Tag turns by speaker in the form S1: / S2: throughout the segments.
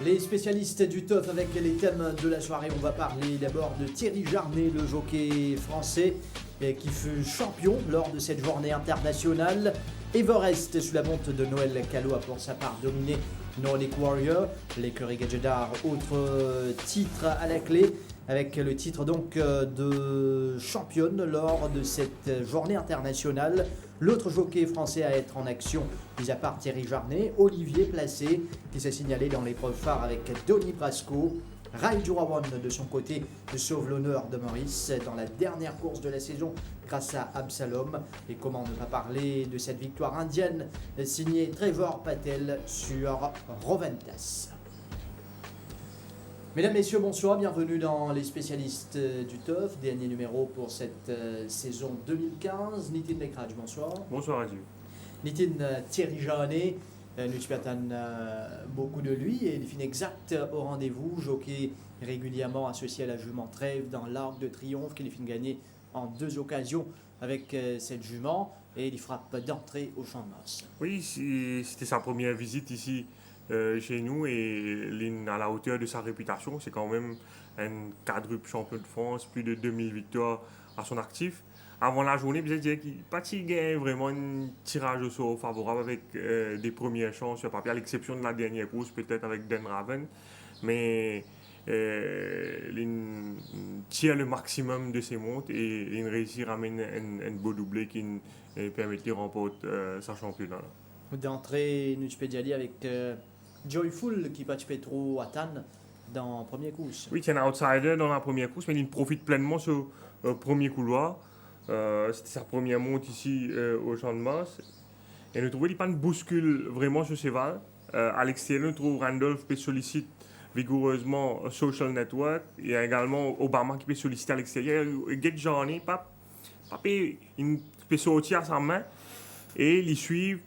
S1: Les spécialistes du TOF avec les thèmes de la soirée, on va parler d'abord de Thierry Jarnet, le jockey français qui fut champion lors de cette journée internationale. Everest sous la montre de Noël Callot a pour sa part dominé Nordic Warrior. L'écurie Gadjedar, autre titre à la clé, avec le titre donc de championne lors de cette journée internationale. L'autre jockey français à être en action, mis à part Thierry Jarnet, Olivier Placé, qui s'est signalé dans l'épreuve phare avec Donny Brasco. Rai Jurawan, de son côté, sauve l'honneur de Maurice dans la dernière course de la saison grâce à Absalom. Et comment ne pas parler de cette victoire indienne signée Trevor Patel sur Roventas. Mesdames, Messieurs, bonsoir, bienvenue dans les spécialistes du TOF, dernier numéro pour cette saison 2015. Nitin Lekraj, bonsoir.
S2: Bonsoir Adieu.
S1: Nitin, Thierry Jarnet, nous spérons beaucoup de lui et il finit exact au rendez-vous, jockey régulièrement associé à la jument Trèves dans l'Arc de Triomphe, qu'il finit gagner en 2 occasions avec cette jument et il frappe d'entrée au Champ de Mars.
S2: Oui, c'était sa première visite ici chez nous et à la hauteur de sa réputation. C'est quand même un quadruple champion de France, plus de 2000 victoires à son actif. Avant la journée, je disais qu'il gagne vraiment un tirage au sort favorable avec des premières chances sur papier, à l'exception de la dernière course, peut-être avec Dan Raven. Mais il tire le maximum de ses montres et il réussit à ramener un beau doublé qui permet de remporter sa championnat.
S1: D'entrée, nous peux dire avec Joyful qui participe trop à Tannes dans la première course.
S2: Oui, c'est un outsider dans la première course, mais il profite pleinement sur le premier couloir. C'était sa première monte ici au Champ de Mars. Et nous trouvons qu'il n'y a pas de bouscule vraiment sur ses valves. À l'extérieur, nous trouvons Randolph qui sollicite vigoureusement Social Network. Il y a également Obama qui peut solliciter à l'extérieur. Get Johnny, il peut sortir à sa main et il suit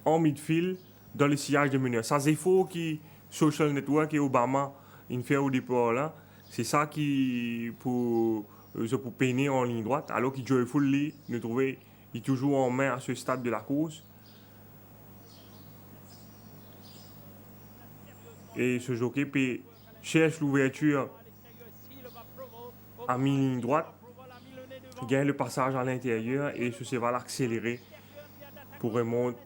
S2: en midfield dans le sillage de meneur. Ça, c'est faux qui Social Network et Obama il fait au départ là. C'est ça qui pour peiner en ligne droite. Alors que Joyful nous trouvait il est toujours en main à ce stade de la course. Et ce jockey cherche l'ouverture à mi-ligne droite, gagne le passage à l'intérieur et ce va l'accélérer pour remonter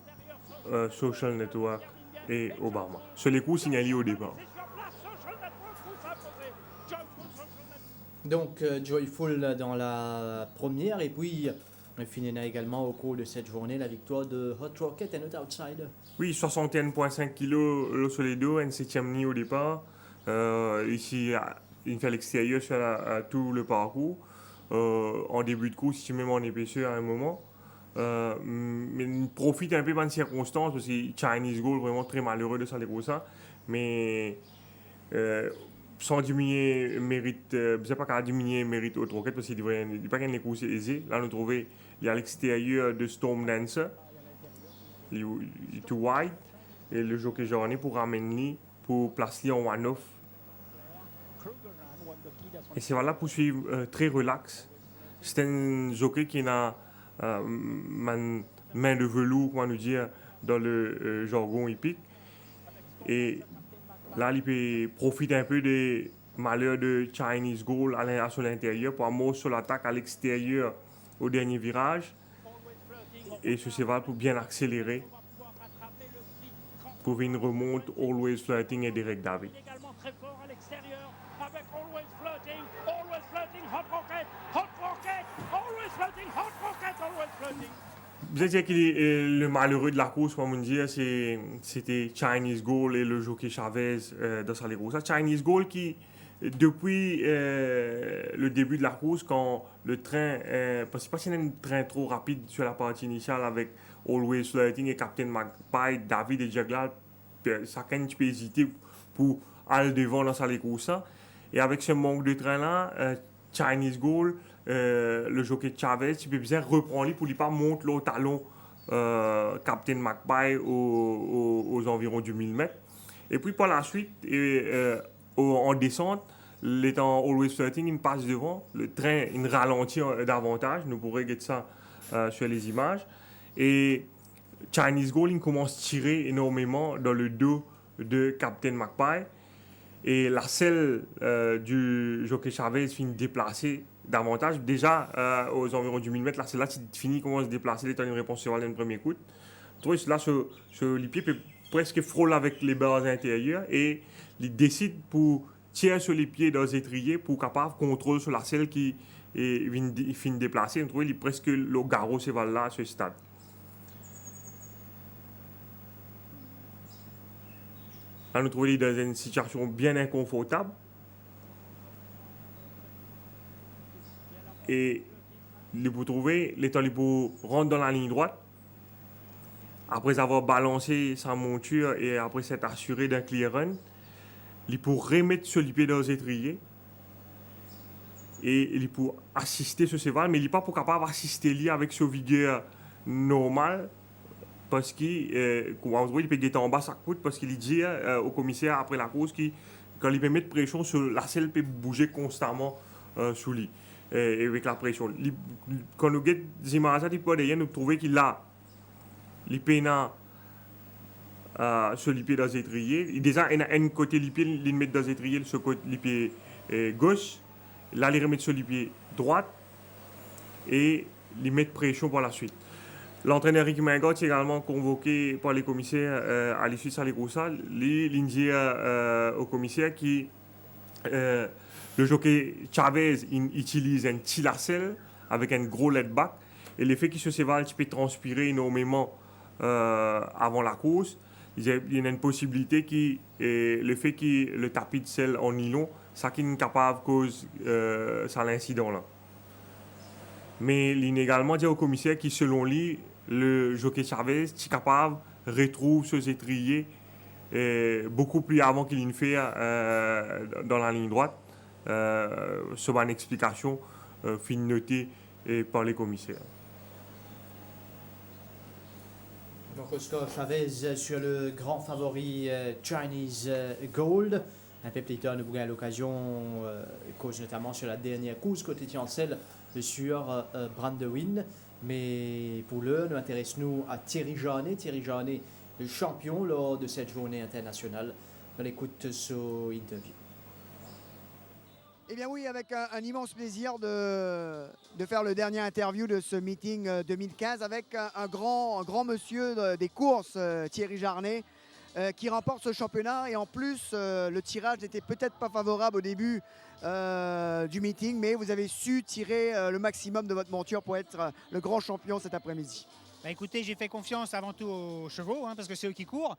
S2: Social Network et Obama. C'est les coups signalés au départ.
S1: Donc Joyful dans la première et puis finira également au cours de cette journée la victoire de Hot Rocket et Not Outsider.
S2: Oui, 61,5 kg sur les dos, un 7e nid au départ. Ici, il fait à l'extérieur sur tout le parcours. En début de course, même en épaisseur à un moment. Mais il profite un peu de circonstances parce que Chinese Gold vraiment très malheureux de ça les gros ça. Mais sans diminuer mérite, je ne sais pas qu'à diminuer mérite Hot Rocket parce qu'il ne dit pas qu'il y a des courses aisées. Là, nous trouvons il y a à l'extérieur de Storm Dancer. Il est too wide et le jockey Jarnet pour ramener pour placer en one-off. Et c'est voilà pour suivre très relax. C'est un jockey qui a main de velours, comment nous dire, dans le jargon hippique. Et là, il peut profiter un peu des malheurs de Chinese Gold à son intérieur pour amorcer sur l'attaque à l'extérieur au dernier virage. Et ce cheval pour bien accélérer pour une remonte Always Flirting et Derek David.
S3: Également très fort à l'extérieur avec Always Flirting, Hot Rocket, Always Flirting, Hot Rocket, Always Flirting.
S2: Vous savez que le malheureux de la course, comme on dit, c'était Chinese Gold et le jockey Chavez dans sa course. Chinese Gold qui, depuis le début de la course, quand le train, parce que c'est un train trop rapide sur la partie initiale avec Always Flirting et Captain Magpie, David et Jagla, chacun peut hésiter pour aller devant dans sa course. Et avec ce manque de train-là, Chinese Gold, le jockey Chavez, il peut bien reprendre pour ne pas monter le talon Captain Magpie aux environs du 1000 mètres. Et puis par la suite, en descente, l'étant Always Flirting, il passe devant. Le train, il ralentit davantage. Nous pourrons regarder ça sur les images. Et Chinese Gold, il commence à tirer énormément dans le dos de Captain Magpie. Et la selle du jockey Chavez finit déplacée davantage. Déjà, aux environs du 1000 mètres, la selle là finit comment se déplacer, l'état d'une réponse sur le premier coup. Donc là, ce lipier peut presque frôler avec les barres intérieures et il décide pour tirer sur les pieds dans les étriers pour capable contrôler sur la selle qui finit déplacer. Il est presque le garrot cheval là à ce stade. Là, nous trouvons dans une situation bien inconfortable. Et vous trouvez, l'état pour rentrer dans la ligne droite. Après avoir balancé sa monture et après s'être assuré d'un clear run, il peut remettre sur les pieds dans les étriers. Et il peut assister ce cheval, mais il n'est pas pour capable d'assister avec sa vigueur normale. Parce qu'il peut guetter en bas sa coûte parce qu'il dit au commissaire après la course que quand il peut mettre pression sur la selle peut bouger constamment sous lui et avec la pression. Quand nous guettons Zimaraza, nous trouvons qu'il a les pénats sur les pieds dans les étriers. Déjà, il y a un côté les pieds, il met dans les étriers, ce côté les pieds gauche. Là, il remet sur les pieds droite et il met pression par la suite. L'entraîneur Rick Mingot est également convoqué par les commissaires à l'issue de sa Liroussa. Il dit au commissaire que le jockey Chavez utilise un petit lacelle avec un gros lead back et l'effet que ce cheval peut transpirer énormément avant la course. Il y a une possibilité que le fait que le tapis de selle en nylon, ça qui est capable de cause ça l'incident là. Mais il a également dit au commissaire que selon lui, le jockey Chavez est capable de retrouver ce étrier beaucoup plus avant qu'il ne fait dans la ligne droite. C'est une explication fin notée par les commissaires.
S1: Donc Oscar Chavez sur le grand favori Chinese Gold. Un peu plus tard, nous avons l'occasion, cause notamment sur la dernière course côté Tiancel sur Brandewin. Mais pour l'heure, nous intéressons à Thierry Jarnet. Thierry Jarnet, le champion lors de cette journée internationale. On écoute son interview.
S4: Eh bien oui, avec un immense plaisir de faire le dernier interview de ce meeting 2015 avec un grand monsieur des courses, Thierry Jarnet, qui remporte ce championnat. Et en plus, le tirage n'était peut-être pas favorable au début du meeting, mais vous avez su tirer le maximum de votre monture pour être le grand champion cet après-midi.
S5: Bah écoutez, j'ai fait confiance avant tout aux chevaux, parce que c'est eux qui courent.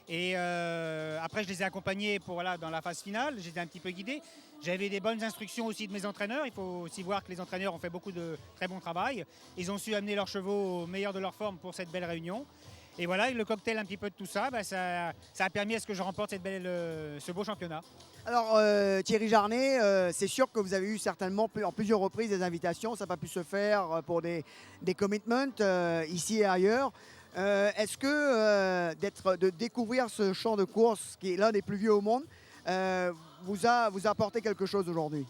S5: Et après, je les ai accompagnés dans la phase finale. J'étais un petit peu guidé. J'avais des bonnes instructions aussi de mes entraîneurs. Il faut aussi voir que les entraîneurs ont fait beaucoup de très bon travail. Ils ont su amener leurs chevaux au meilleur de leur forme pour cette belle réunion. Et voilà, le cocktail un petit peu de tout ça, ça a permis à ce que je remporte ce beau championnat.
S4: Alors Thierry Jarnet, c'est sûr que vous avez eu certainement en plusieurs reprises des invitations. Ça n'a pas pu se faire pour des commitments ici et ailleurs. Est-ce que de découvrir ce champ de course qui est l'un des plus vieux au monde vous a apporté quelque chose aujourd'hui?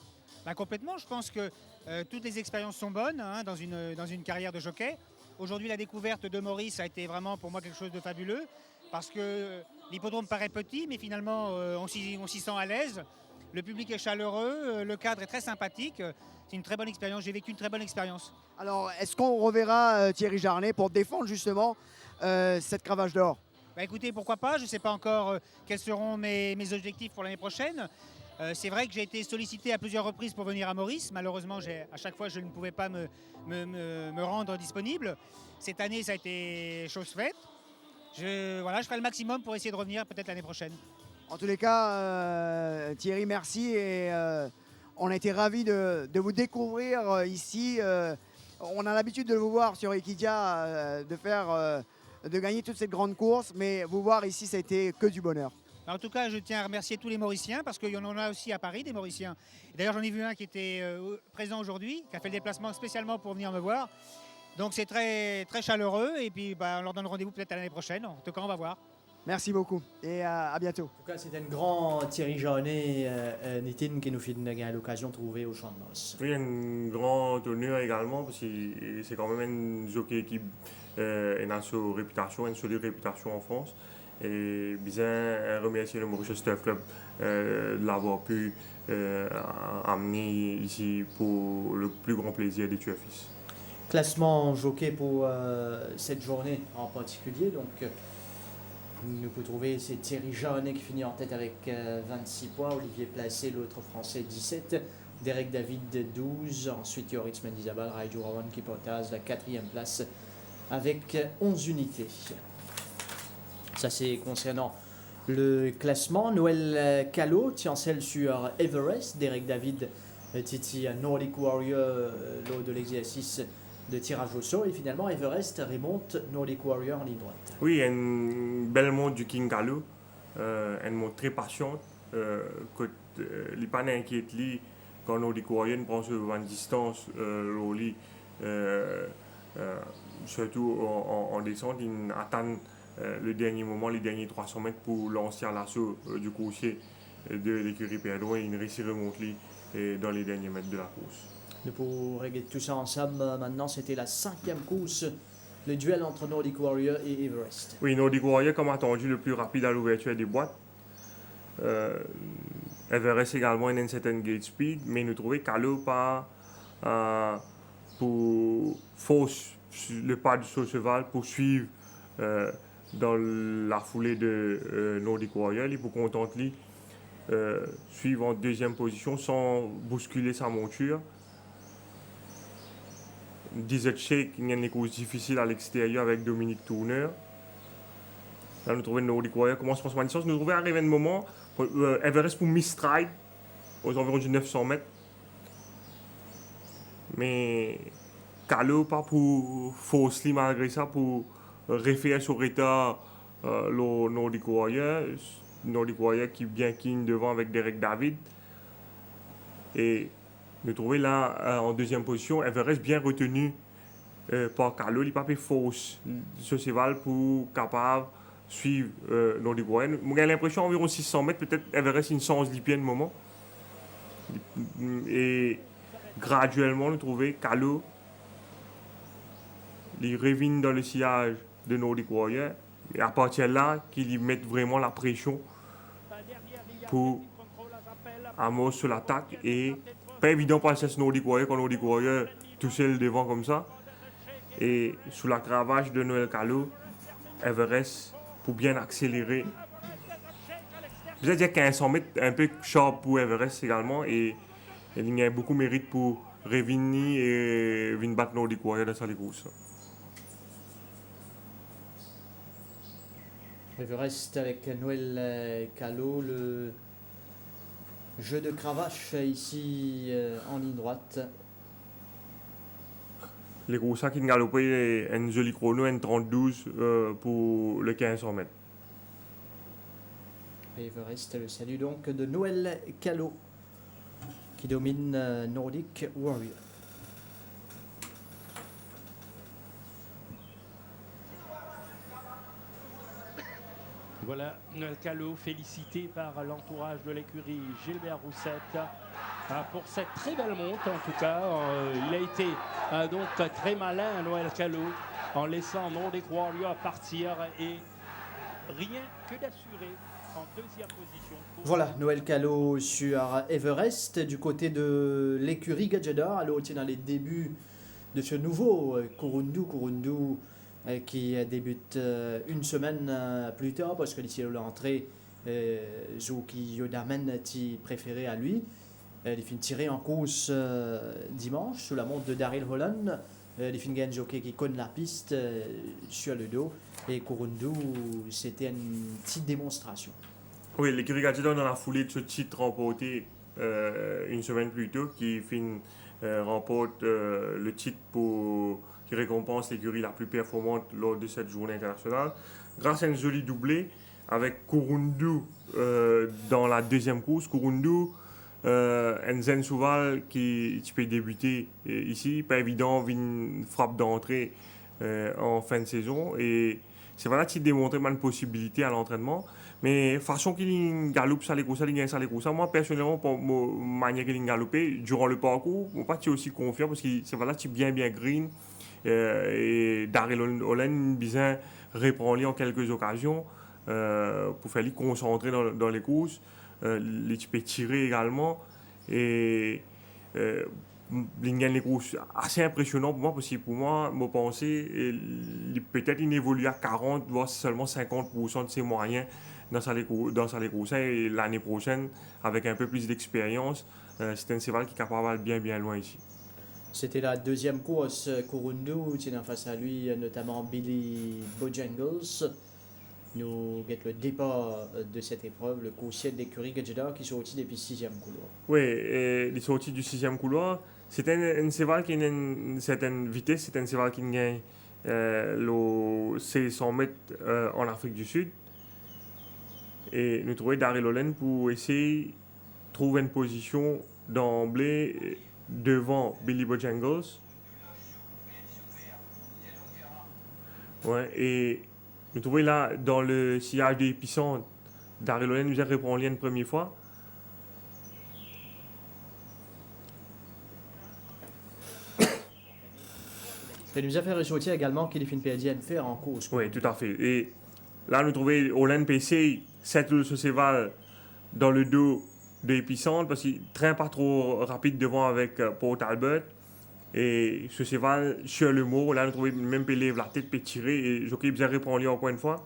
S5: Complètement, je pense que toutes les expériences sont bonnes dans une carrière de jockey. Aujourd'hui, la découverte de Maurice a été vraiment pour moi quelque chose de fabuleux parce que l'hippodrome paraît petit, mais finalement on s'y sent à l'aise. Le public est chaleureux, le cadre est très sympathique. C'est une très bonne expérience, j'ai vécu une très bonne expérience.
S4: Alors, est-ce qu'on reverra Thierry Jarnet pour défendre justement cette cravache d'or?
S5: Écoutez, pourquoi pas, je ne sais pas encore quels seront mes objectifs pour l'année prochaine. C'est vrai que j'ai été sollicité à plusieurs reprises pour venir à Maurice. Malheureusement, à chaque fois, je ne pouvais pas me rendre disponible. Cette année, ça a été chose faite. Je ferai le maximum pour essayer de revenir peut-être l'année prochaine.
S4: En tous les cas, Thierry, merci. Et on a été ravis de vous découvrir ici. On a l'habitude de vous voir sur Equidia, de gagner toute cette grande course. Mais vous voir ici, ça a été que du bonheur.
S5: En tout cas, je tiens à remercier tous les Mauriciens parce qu'il y en a aussi à Paris, des Mauriciens. D'ailleurs, j'en ai vu un qui était présent aujourd'hui, qui a fait le déplacement spécialement pour venir me voir. Donc c'est très, très chaleureux et puis on leur donne rendez-vous peut-être à l'année prochaine. En tout cas, on va voir.
S4: Merci beaucoup et à bientôt.
S1: En tout cas, c'était un grand Thierry Jarnet, Nitin, qui nous fait l'occasion de trouver au Champ de Noces.
S2: Oui, un grand honneur également parce que c'est quand même un jockey qui a une réputation, une solide réputation en France. Et bien remercier le Mauritius Turf Club de l'avoir pu amener ici pour le plus grand plaisir des tueurs-fils.
S1: Classement jockey pour cette journée en particulier. Donc, nous pouvons trouver c'est Thierry Jarnet qui finit en tête avec 26 points, Olivier Placé, l'autre français, 17, Derek David 12, ensuite Yorix Mendizabal, Raiju Rawan qui partage la 4e place avec 11 unités. Ça c'est concernant le classement. Noël Callot tient celle sur Everest, Derek David Titi Nordic Warrior lors de l'exercice de tirage au sort, et finalement Everest remonte Nordic Warrior en ligne droite.
S2: Oui, il y a une belle montre du King Callot, une montre très patiente, que les pas inquiète li quand Nordic Warrior prend sur une distance, surtout en descente, ils attendent le dernier moment, les derniers 300 mètres pour lancer à l'assaut du coursier de l'écurie Perdon, et ils réussissent à remonter dans les derniers mètres de la course.
S1: Nous pourrons régler tout ça ensemble. Maintenant, c'était la 5e course, le duel entre Nordic Warrior et Everest.
S2: Oui, Nordic Warrior, comme attendu, le plus rapide à l'ouverture des boîtes. Everest également une certaine gate speed, mais nous trouvons Callot pas pour force le pas du saut cheval pour suivre dans la foulée de Nordic Warrior. Il faut contenter suivre en 2e position sans bousculer sa monture. Desert Shake, il y a une course difficile à l'extérieur avec Dominique Tourner. Là, nous trouvons Nordic Warrior commence par sa distance. Nous trouvons arrivé un moment, Everest pour mistride, aux environs de 900 mètres. Mais Callot, pas pour forcer malgré ça, pour refaire sur état le Nordic Warrior. Nordic Warrior qui est bien keen devant avec Derek David. Et nous trouvons là en 2e position Everest bien retenu par Callot. Il n'a pas fait force ce cheval pour capable suivre Nordic Warrior. J'ai l'impression environ 600 mètres, peut-être Everest une chance d'y un moment. Et graduellement, nous trouvons Callot. Il revient dans le sillage de Nordic Warrior. Et à partir de là, qu'il y mette vraiment la pression pour amorcer sur l'attaque. Et pas évident pour passer Nordic Warrior quand Nordic Warrior tout seul devant comme ça. Et sous la cravache de Noël Callot, Everest pour bien accélérer. Je vais dire 1500 mètres, un peu sharp pour Everest également. Et il y a beaucoup de mérite pour revenir et venir battre Nordic Warrior dans sa course.
S1: Everest avec Noël Callot, le jeu de cravache ici en ligne droite.
S2: Les courses qui ont galopé un joli chrono, un 30-12 pour le 1500 mètres.
S1: Everest, le salut donc de Noël Callot qui domine Nordic Warrior.
S3: Voilà, Noël Callot félicité par l'entourage de l'écurie Gilbert Roussette pour cette très belle monte. En tout cas, il a été donc très malin, Noël Callot, en laissant Nordic Warrior partir et rien que d'assurer en 2e position.
S1: Voilà, Noël Callot sur Everest. Du côté de l'écurie Gadjador, alors on est dans les débuts de ce nouveau Kurundu qui débute une semaine plus tard parce que d'ici l'entrée, Zouki Yodamen est préféré à lui. Il finit tiré en course dimanche sous la montre de Daryl Holland. Il finit un jockey qui connaît la piste sur le dos. Et Kurundu, c'était une petite démonstration.
S2: Oui, l'écurie Gadjador dans la foulée de ce titre remporté une semaine plus tôt, qui remporte le titre qui récompense l'écurie la plus performante lors de cette journée internationale. Grâce à une jolie doublée avec Kurundu dans la 2e course. Kurundu, Enzen Souval qui peut débuter ici, pas évident, une frappe d'entrée en fin de saison. Et c'est voilà qui démontre une possibilité à l'entraînement. Mais façon qu'il galope ça les courses, il gagne ça les courses. Moi personnellement, pour ma manière qu'il galopé durant le parcours, je ne suis pas aussi confiant parce que c'est voilà qui bien green. Et Daryl Holland bien reprend en quelques occasions pour faire les concentrer dans les courses. Les tu peux tirer également. Et il gagne les courses assez impressionnant pour moi, parce que pour moi, je pensais, peut-être il évolue à 40, voire seulement 50% de ses moyens dans sa courses. Et l'année prochaine, avec un peu plus d'expérience, c'est un cheval qui est capable d'aller bien loin ici.
S1: C'était la deuxième course. Kurundu tient face à lui notamment Billy Bojangles. Nous guette le départ de cette épreuve, le coursier d'écurie Gajeda qui sortit depuis 6e couloir.
S2: Oui, il est sorti du 6e couloir. C'est un cheval qui a une certaine vitesse, c'est un cheval qui gagne le 600 mètres en Afrique du Sud. Et nous trouvons Daryl Holland pour essayer de trouver une position d'emblée devant Billy Bojangles. Ouais, et nous trouvons là, dans le sillage de l'épicentre, Daryl Holland nous a répondu une première fois.
S1: Et nous a fait ressortir également qu'il fait une PLDN faire en course.
S2: Oui, tout à fait. Et là, nous trouvons Holland PC, settle ce cheval dans le dos de l'épicentre parce qu'il traîne pas trop rapide devant avec Port Albert. Et ce cheval, sur le mot, là, nous trouvons même Pelé la tête peut tirer et Jockey bien répondu encore une fois.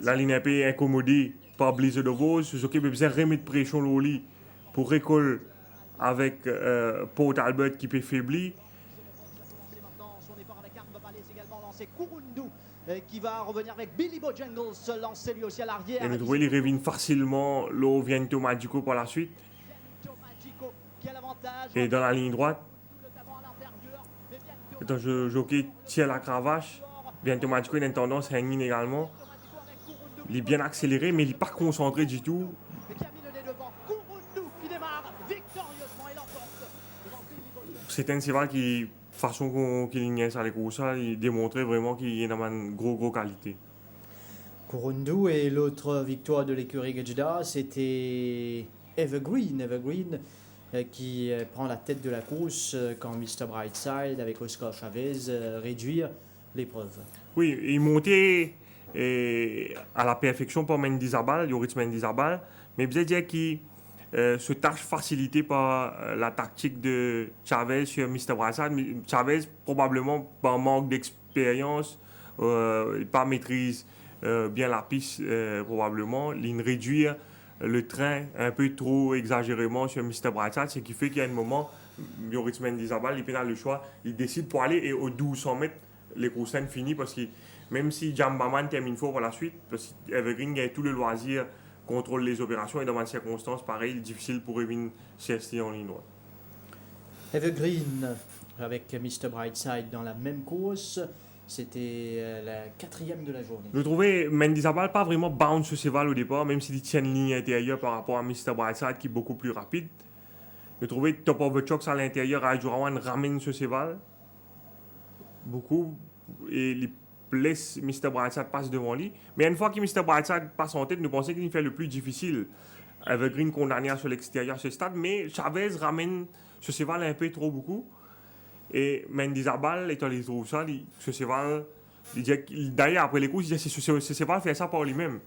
S2: La ligne un peu incommodée par Blizzard of Oz. Jockey peut bien remettre pression au lit pour récoller avec Port Albert qui peut faiblir.
S1: Qui va revenir avec Billy Bojangles lancé lui aussi à l'arrière.
S2: Et nous trouvons il revient facilement l'eau vient Magico par la suite. Et dans la ligne droite, quand je jockey tire la cravache, Viento Magico a une tendance à hanging également. Il est bien accéléré, mais il n'est pas concentré du tout. C'est un cheval qui, façon qu'il gagne sur les courses, il démontrait vraiment qu'il a une grosse qualité.
S1: Kurundu et l'autre victoire de l'écurie Gajda, c'était Evergreen qui prend la tête de la course quand Mr. Brightside avec Oscar Chavez réduire l'épreuve.
S2: Oui, il montait à la perfection pour Mendizabal, Yoritz Mendizabal, mais bien dire qu'il se tâche facilité par la tactique de Chavez sur Mr. Brightside. Chavez, probablement par manque d'expérience, pas maîtrise bien la piste, probablement, il réduit le train un peu trop exagérément sur Mr. Brightside, ce qui fait qu'il y a un moment, Yoritz Mendizabal, il a le choix, il décide pour aller et au 1200 mètres, les courses finissent parce que même si Jambaman termine fort pour la suite, parce qu'Evergreen a tout le loisir, contrôle les opérations et dans une circonstance pareille, difficile pour Evin Chesty en ligne droite.
S1: Evergreen avec Mr. Brightside dans la même course, c'était la 4e de la journée.
S2: Je trouvais Mendizabal pas vraiment bounce ce cheval au départ, même s'il tient une ligne intérieure par rapport à Mr. Brightside qui est beaucoup plus rapide. Je trouvais Top of the Chocks à l'intérieur, Ajurawan ramène ce cheval beaucoup et les laisse Mr. Brightside passe devant lui. Mais une fois que Mr. Brightside passe en tête, nous pensons qu'il fait le plus difficile. Evergreen condamné sur l'extérieur ce stade, mais Chavez ramène ce cheval un peu trop beaucoup. Et Mendizabal, étant les trouve ça, ce cheval, d'ailleurs après les courses, il dit que ce cheval fait ça par lui-même.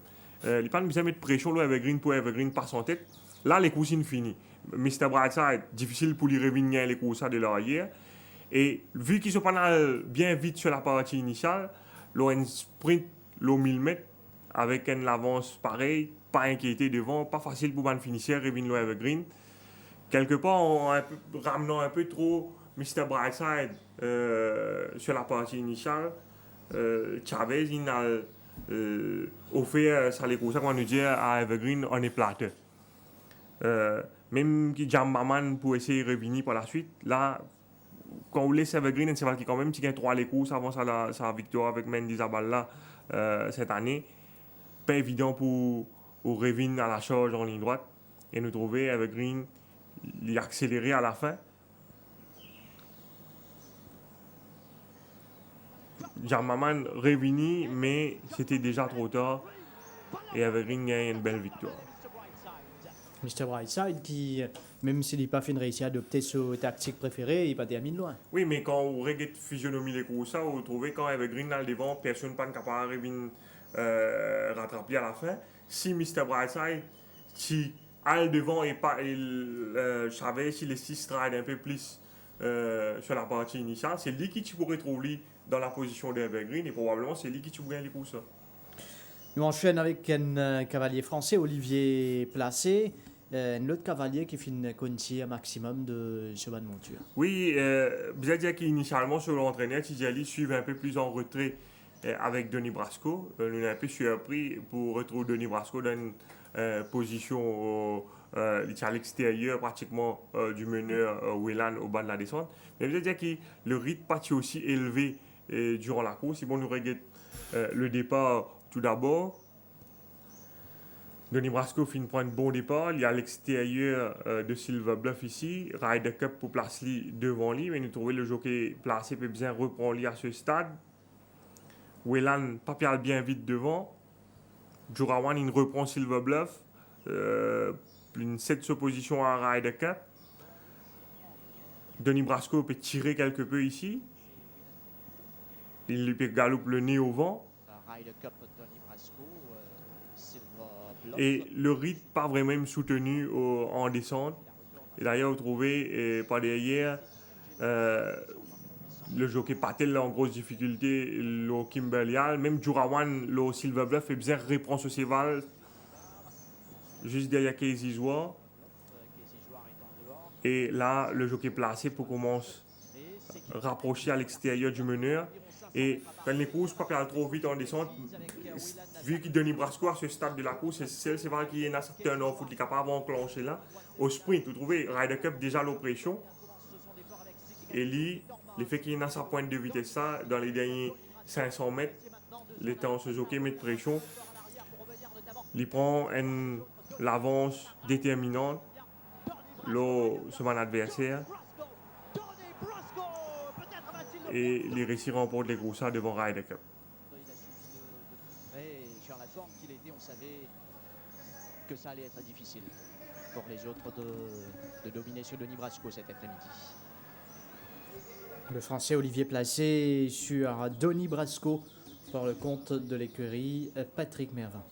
S2: Il n'a pas besoin de mettre pression là, Evergreen pour Evergreen passe en tête. Là, les courses sont finies. Mr. Brightside, difficile pour lui revenir les courses de l'arrière. Et vu qu'il se passe bien vite sur la partie initiale, l'on sprint l'eau 1000 mètres avec une avance pareille, pas inquiété devant, pas facile pour le finisseur, Revin Low Evergreen. Quelque part, en ramenant un peu trop Mr. Brightside sur la partie initiale, Chavez il a offert ça les courses qu'on nous dit à Evergreen on est plate. Même que Jambaman pour essayer de revenir par la suite, là, quand on laisse Evergreen, c'est un cheval qui quand même gagne 3 les courses avant sa victoire avec Mendizabal là cette année. Pas évident pour Revin à la charge en ligne droite. Et nous trouver Evergreen l'accélérer à la fin. Jambaman revenu, mais c'était déjà trop tard. Et Evergreen gagne une belle victoire.
S1: Mr. Brightside qui, même s'il n'a pas fait une réussite à adopter sa tactique préférée, il pas terminé loin.
S2: Oui, mais quand on regarde la physionomie des courses, vous trouvez quand avec Green dans le devant, personne pas capable de rattraper à la fin. Si Mr. Brightside, qui a le devant et pas, savait si les 6 stride un peu plus sur la partie initiale, c'est lui qui pourrait trouver dans la position d'Evergreen et probablement c'est lui qui pourrait les courses.
S1: Nous enchaînons avec un cavalier français, Olivier Placé, un autre cavalier qui fait une quantier maximum de cheval de monture.
S2: Oui, bien dire qu'initialement sur l'entraîneur, Tiziali suivait un peu plus en retrait avec Denis Brasco. Nous avons un peu surpris pour retrouver Denis Brasco dans une position à l'extérieur pratiquement du meneur Whelan au bas de la descente. Mais bien dire que le rythme parti aussi élevé durant la course. Si bon, nous regardons le départ tout d'abord. Denis Brasco finit prendre un bon départ. Il y a à l'extérieur de Silver Bluff ici. Ryder Cup pour placer lui devant lui. Mais nous trouvons le jockey placé peut bien reprendre lui à ce stade. Whelan, pas bien vite devant. Jurawan, il reprend Silver Bluff. Une 7 opposition à Ryder Cup. Denis Brasco peut tirer quelque peu ici. Il lui peut galoper le nez au vent. Et le rythme pas vraiment soutenu en descente. Et d'ailleurs, vous trouvez par derrière le jockey Patel en grosse difficulté, le Kimberley. Même Jurawan, le Silver Bluff, fait bien reprend ce cheval juste derrière Casey Zoir. Et là, le jockey placé pour commencer à rapprocher à l'extérieur du meneur. Et quand les courses pas perdre trop vite en descente, vu qu'il Denis Brasco à ce stade de la course, c'est le cheval qui est un certain offre qui est capable d'enclencher là. Au sprint, vous trouvez Ryder Cup déjà l'oppression. Et lui, le fait qu'il ait sa pointe de vitesse ça, dans les derniers 500 mètres, le temps ce jockey met de pression, il prend l'avance déterminante sur son adversaire. Et les récits remportent les gros ça devant Ryder Cup.
S6: Sur la forme qu'il était, on savait que ça allait être difficile pour les autres de dominer sur Denis Brasco cet après-midi.
S1: Le Français Olivier Placé sur Denis Brasco pour le compte de l'écurie Patrick Mervin.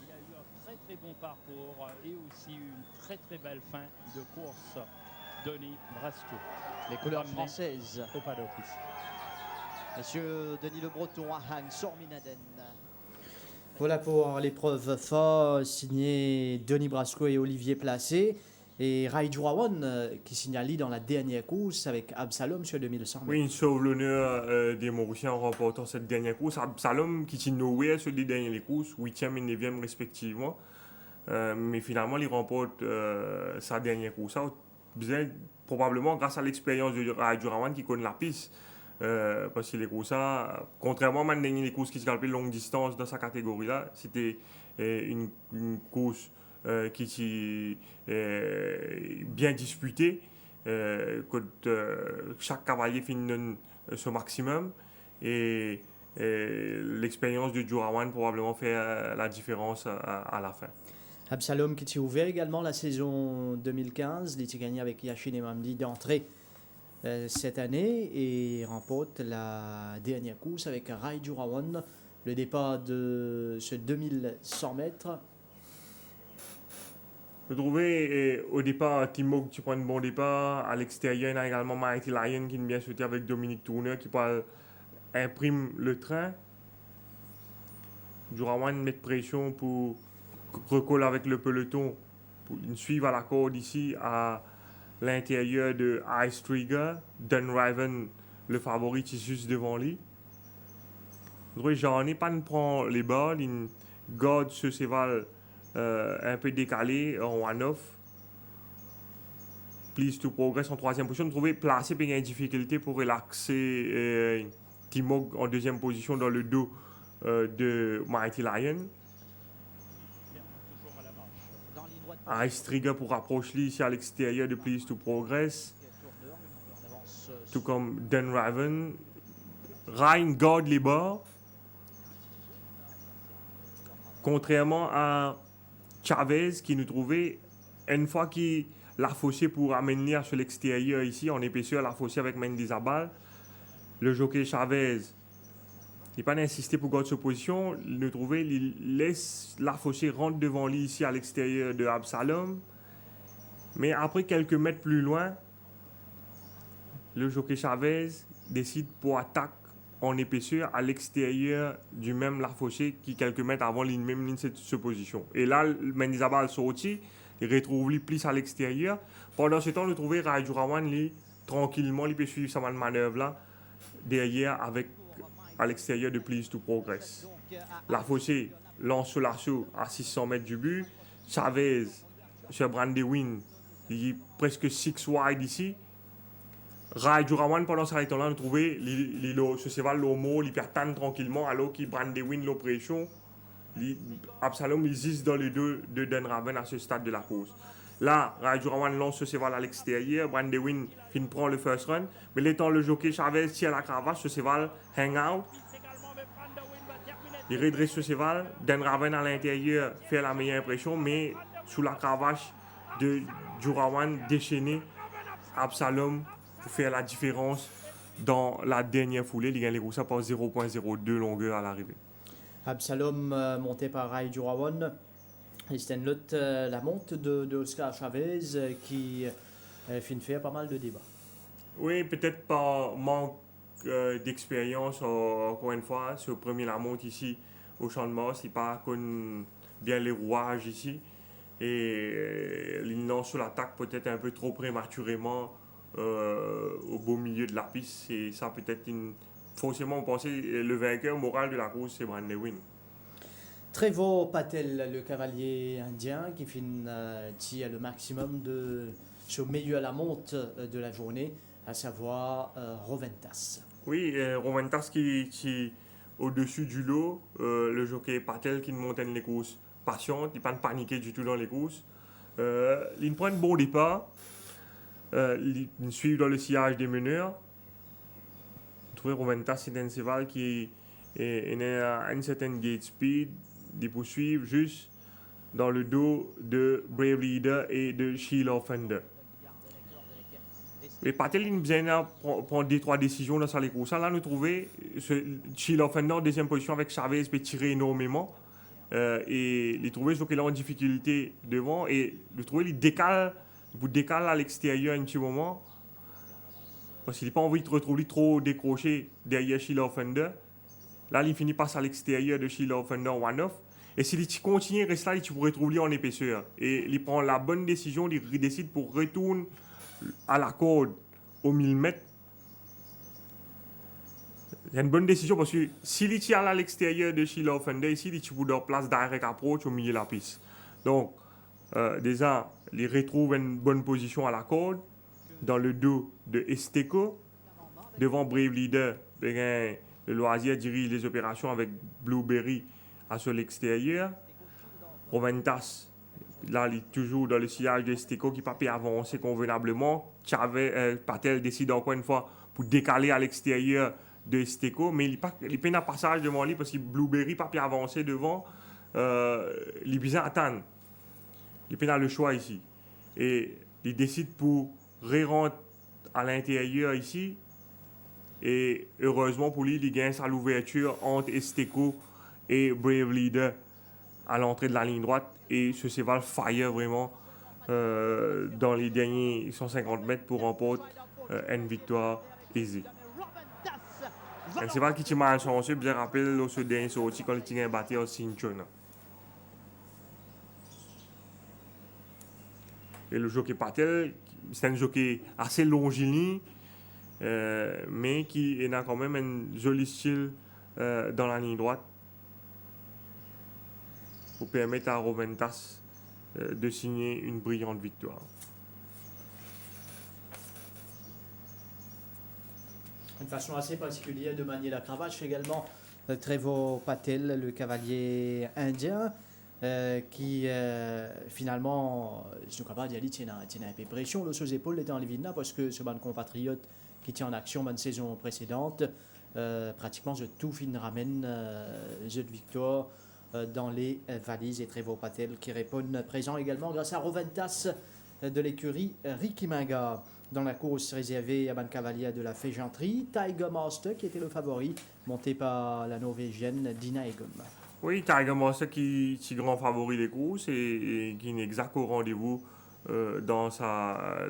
S3: Il a eu un très très bon parcours et aussi une très très belle fin de course. Denis Brasco.
S6: Les couleurs françaises
S3: au paddock.
S6: Monsieur Denis Le Breton à Hang Sorminaden.
S1: Voilà pour l'épreuve phare signée Denis Brasco et Olivier Placé. Et Rai Jurawan qui signale dans la dernière course avec Absalom sur 2100 mètres.
S2: Oui, il sauve l'honneur des Mauriciens en remportant cette dernière course. Absalom qui tient nowhere sur les dernières courses, 8e et 9e respectivement. Mais finalement, il remporte sa dernière course. Bien, probablement grâce à l'expérience de Rai Jurawan qui connaît la piste. Parce que les courses, contrairement à les courses qui se calpent longue distance dans sa catégorie-là, c'était une course qui est bien disputée. Chaque cavalier finit son maximum. Et l'expérience de Jurawan probablement fait la différence à la fin.
S1: Absalom qui s'est ouvert également la saison 2015. Il a gagné avec Yashin et Mamdi d'entrée cette année et remporte la dernière course avec Rai Jurawan. Le départ de ce 2100 mètres.
S2: Vous trouvez au départ Timok qui prend un bon départ. À l'extérieur, il y a également Mighty Lion qui est bien sauté avec Dominique Tourner qui imprime le train. Jurawan met de pression pour recoller avec le peloton pour suivre à la corde ici à l'intérieur de Ice Trigger. Dunraven, le favori, qui est juste devant lui. J'en ai pas prend les balles, il garde ce cheval un peu décalé en one-off. Please to Progress en troisième position. Vous trouvez placé pour une difficulté pour relaxer Timok en deuxième position dans le dos de Mighty Lion. Ice Trigger pour rapprocher lui ici à l'extérieur de Please to Progress. Tout comme Dunraven. Ryan garde les bords. Contrairement à Chavez qui nous trouvait une fois qu'il l'a faussé pour amener sur l'extérieur ici, en épaisseur, l'a faussé avec Mendizabal, le jockey Chavez, il n'a pas insisté pour garder sa position, il trouvé, il laisse la faussée rentre devant lui ici à l'extérieur de Absalom. Mais après quelques mètres plus loin, le jockey Chavez décide pour attaque en épaisseur à l'extérieur du même la faussée qui quelques mètres avant la même ligne de position. Et là, Mendizabal sorti, il retrouve lui plus à l'extérieur. Pendant ce temps, on trouvait Rajurawan tranquillement, il peut suivre sa manœuvre là derrière avec à l'extérieur de Please to Progress. La faussée lance sur l'assaut à 600 mètres du but. Chavez sur Brandywin, il est presque 6 wide ici. Rajurawan pendant ce temps-là, on trouvait ce cheval l'homo, il perd tranquillement alors qu'il Brandywin l'oppression. Absalom existe dans les deux de Dunraven à ce stade de la course. Là, Rajurawan lance ce cheval à l'extérieur, Brandywin prend le first run, mais l'étant le jockey Chavez tire la cravache, ce cheval hang out. Il redresse ce cheval, Dunraven à l'intérieur fait la meilleure impression, mais sous la cravache de Jurawan déchaîné, Absalom pour faire la différence dans la dernière foulée. Il gagne les Roussas par 0.02 longueur à l'arrivée.
S1: Absalom monté par Rai Jurawan. Et c'était une lutte, la monte de Oscar Chavez qui finit faire pas mal de débats.
S2: Oui, peut-être par manque d'expérience, encore une fois. C'est le premier la monte ici au Champ de Mars. Il pas connaît bien les rouages ici. Et il lance sur l'attaque peut-être un peu trop prématurément au beau milieu de la piste. Et ça peut-être forcément on pensait le vainqueur moral de la course, c'est Brandywin.
S1: Trevo Patel, le cavalier indien, qui finit le maximum de ce milieu à la monte de la journée, à savoir Roventas.
S2: Oui, Roventas qui au-dessus du lot, le jockey Patel qui monte les courses patiente, il ne pas paniquer du tout dans les courses. Il prend un bon départ, il suit dans le sillage des meneurs. Vous trouvez Roventas, c'est un cheval qui est à une certaine gate speed. Ils poursuivent juste dans le dos de Brave Leader et de Sheila Offender. Et Patel, il besoin prendre 2-3 décisions dans les courses. Là, nous trouvons Sheila Offender en deuxième position avec Chavez peut tirer énormément. Et il trouvait qu'il est en difficulté devant. Et il trouvait qu'il décale à l'extérieur un petit moment. Parce qu'il n'a pas envie de retrouver trop décroché derrière Sheila Offender. Là, il finit par à l'extérieur de Sheila Offender one-off. Et s'il continue, reste là, il pourrait trouver en épaisseur. Et il prend la bonne décision, il décide pour retourner à la corde au 1000 mètres. C'est une bonne décision parce que s'il tire à l'extérieur de Sheila Offender, ici, il trouve leur place direct approach au milieu de la piste. Donc, déjà, il retrouve une bonne position à la corde dans le dos de Esteco, devant Brave Leader. Le loisir dirige les opérations avec Blueberry sur l'extérieur. Roventas, là, il est toujours dans le sillage de Esteco qui ne peut pas avancer convenablement. Patel décide encore une fois pour décaler à l'extérieur de Esteco, mais il peine un passage devant lui parce que Blueberry ne peut pas avancer devant. Il besoin attendre. Il peine le choix ici. Et il décide pour rentrer à l'intérieur ici. Et heureusement pour lui, il gagne à l'ouverture entre Esteco et Brave Leader à l'entrée de la ligne droite. Et ce cheval fire vraiment dans les derniers 150 mètres pour remporter une victoire aisée. Un cheval qui m'a chanceux, bien rappelé ce dernier sorti quand il a battu au Sinchona. Et le jockey Patel, c'est un jockey assez longiligne. Mais qui a quand même un joli style dans la ligne droite pour permettre à Roventas de signer une brillante victoire.
S1: Une façon assez particulière de manier la cravache également. Trevo Patel, le cavalier indien, qui finalement, je ne crois pas dire, tient un peu de pression sur ses épaules, étant en Lévina, parce que ce ban compatriote qui tient en action dans la saison précédente, pratiquement je tout fin ramène jeu de victoire dans les valises. Et Trevor Patel qui répond présent également grâce à Roventas de l'écurie Ricky Minga. Dans la course réservée à Bancavalia de la Fégenterie, Tiger Master qui était le favori, monté par la Norvégienne Dina Egum.
S2: Oui, Tiger Master qui est grand favori des courses et qui est exact au rendez-vous dans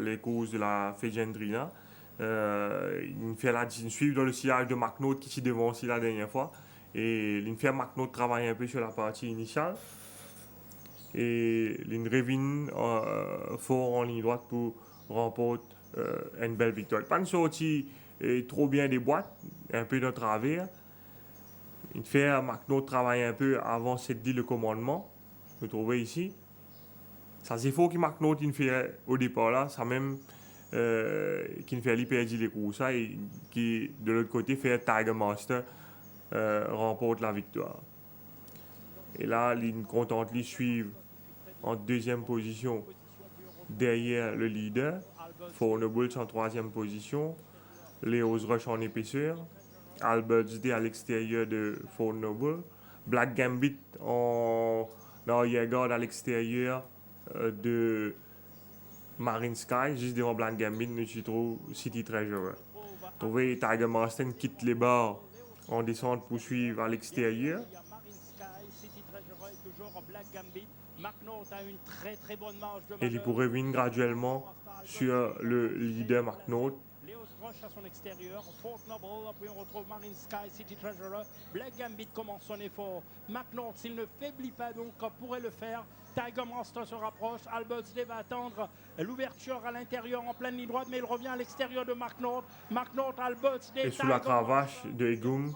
S2: les courses de la Fégenterie là. Il suit dans le sillage de McNaught qui s'y devancé la dernière fois. Et l'Infer McNaught travaille un peu sur la partie initiale. Et l'Inrevin fort en ligne droite pour remporter une belle victoire. Pas une sortie trop bien des boîtes, un peu de travers. L'Infer McNaught travaille un peu avant cette dit le commandement. Vous trouvez ici. Ça c'est faux qu'il McNaught il fait au départ là, ça même qui fait l'hyperdi les courses et qui de l'autre côté fait Tiger Master remporte la victoire. Et là, il contente les suivre en deuxième position derrière le leader. For Nobles en troisième position. Leo's Rush en épaisseur. Albert's Day à l'extérieur de For Noble. Black Gambit en arrière-garde à l'extérieur de Marine Sky. Juste devant Black Gambit, nous y trouve City Treasurer. Vous voyez, Tiger Master quitte les barres en descente pour suivre à l'extérieur. Et il pourrait venir graduellement sur le leader McNaught.
S3: À son extérieur, Fort Noble, puis on retrouve Marine Sky, City Treasurer, Black Gambit commence son effort. McNaught, s'il ne faiblit pas donc, pourrait le faire. Tiger Master se rapproche, Albert's Day va attendre l'ouverture à l'intérieur en pleine ligne droite, mais il revient à l'extérieur de McNaught. McNaught, Albert's Day.
S2: Et sous la cravache de Egum,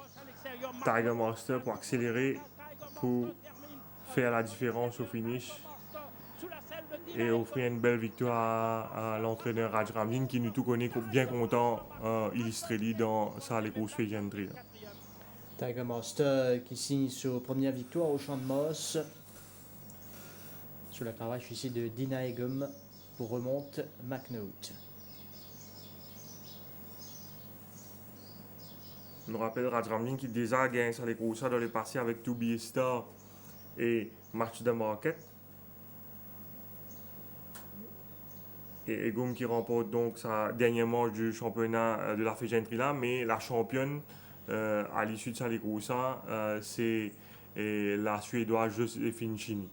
S2: Tiger Master pour accélérer, pour faire la différence au finish et offrir une belle victoire à l'entraîneur Raj Ramlin qui nous tout connaît bien content illustré dans sa les courses Fégenterie.
S1: Tiger Master qui signe sa première victoire au Champ de Moss. Sous la cravache ici de Dina Egum pour remonte McNaught.
S2: Je nous rappelle Raj Ramlin qui déjà gagne sur les courses dans le passé avec To Be a Star et Match de Market. Et Egum qui remporte donc sa dernière manche du championnat de la Fégenterie là, mais la championne à l'issue de sa courses, c'est la Suédoise Joséphine Chini.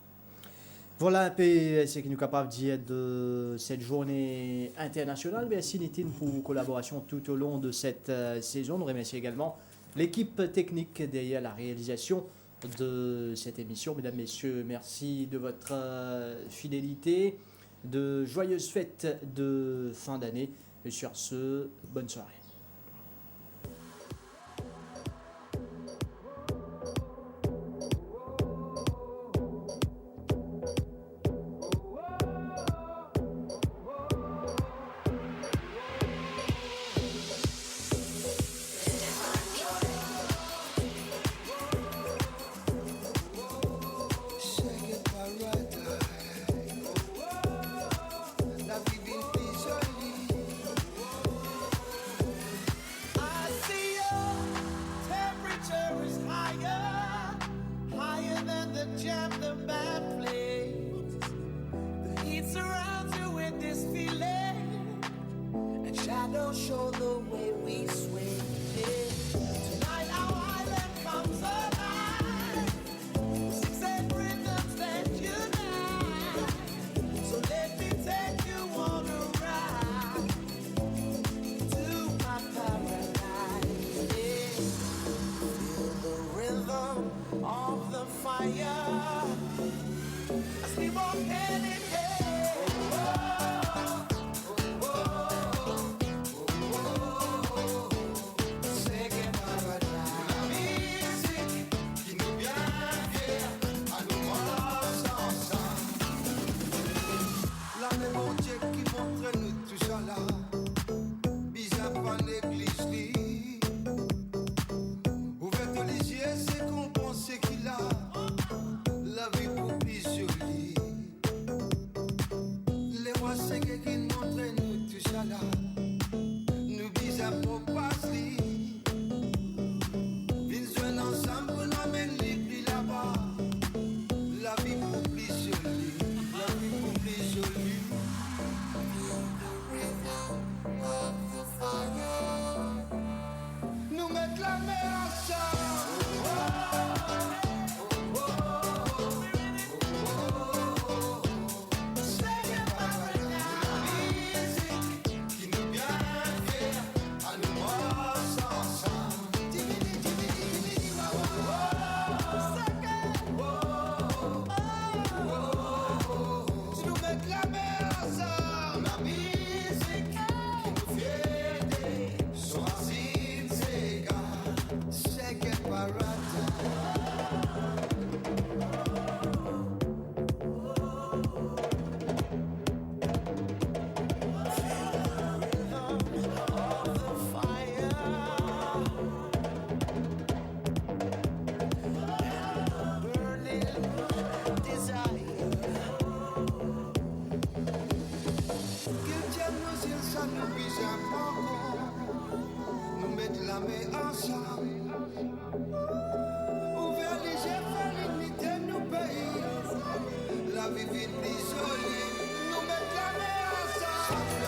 S1: Voilà un peu ce qui nous est capable de dire de cette journée internationale. Merci Nitin pour collaboration tout au long de cette saison. Nous remercions également l'équipe technique derrière la réalisation de cette émission. Mesdames, Messieurs, merci de votre fidélité. De joyeuses fêtes de fin d'année. Et sur ce, bonne soirée.
S7: Show the way we swing. Tonight our island comes alive. Six and rhythms that unite. So let me take you on a ride to my paradise. Yeah. Feel the rhythm of the fire as we walk hand in hand. Ouvert les yeux, fait l'unité de nos pays. La vie vite plus jolie, nous mettre la main ensemble.